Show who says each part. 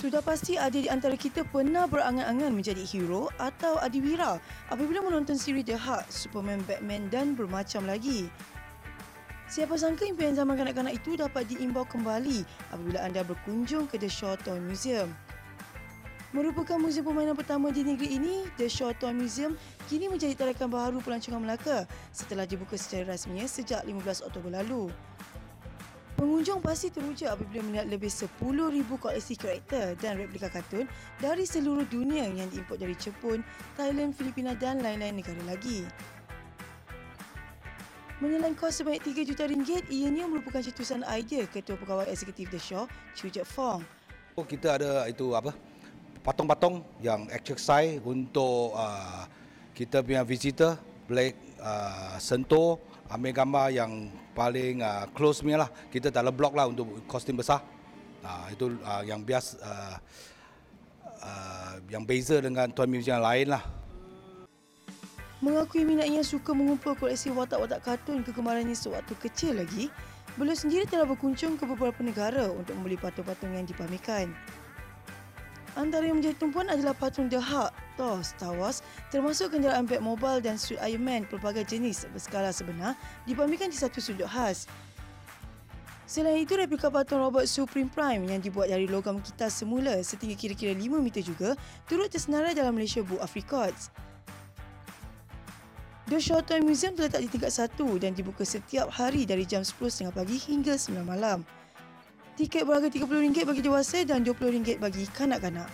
Speaker 1: Sudah pasti ada di antara kita pernah berangan-angan menjadi hero atau adiwira apabila menonton siri The Hulk, Superman, Batman dan bermacam lagi. Siapa sangka impian zaman kanak-kanak itu dapat diimbau kembali apabila anda berkunjung ke The Shaw Toy Museum. Merupakan muzium permainan pertama di negeri ini, The Shaw Toy Museum kini menjadi tarikan baharu pelancongan Melaka setelah dibuka secara rasminya sejak 15 Oktober lalu. Pengunjung pasti teruja apabila melihat lebih 10,000 koleksi karakter dan replika kartun dari seluruh dunia yang diimport dari Jepun, Thailand, Filipina dan lain-lain negara lagi. Menelan kos sebanyak RM3 juta, ianya merupakan cetusan idea Ketua Pegawai Eksekutif The Shaw, Chu Jek Fong.
Speaker 2: Kita ada patung-patung yang exercise untuk kita punya visitor boleh sentuh, ambil gambar yang paling close punya lah. Kita tak ada blok lah untuk kostum besar. Itu yang biasa, yang beza dengan Toy Museum yang lain lah.
Speaker 1: Mengakui minatnya suka mengumpul koleksi watak-watak kartun kegemarannya sewaktu kecil lagi, beliau sendiri telah berkunjung ke beberapa negara untuk membeli patung-patung yang dipamerkan. Antara yang menjadi tumpuan adalah patung The Hulk, Thor, Star Wars, termasuk kenderaan Batmobile dan suit Iron Man pelbagai jenis berskala sebenar dipamerkan di satu sudut khas. Selain itu, replika patung robot Supreme Prime yang dibuat dari logam kitas semula setinggi kira-kira 5 meter juga turut tersenarai dalam Malaysia Book of Records. The Shaw Toy Museum terletak di tingkat 1 dan dibuka setiap hari dari jam 10.30 pagi hingga 9 malam. Tiket berharga RM30 bagi dewasa dan RM20 bagi kanak-kanak.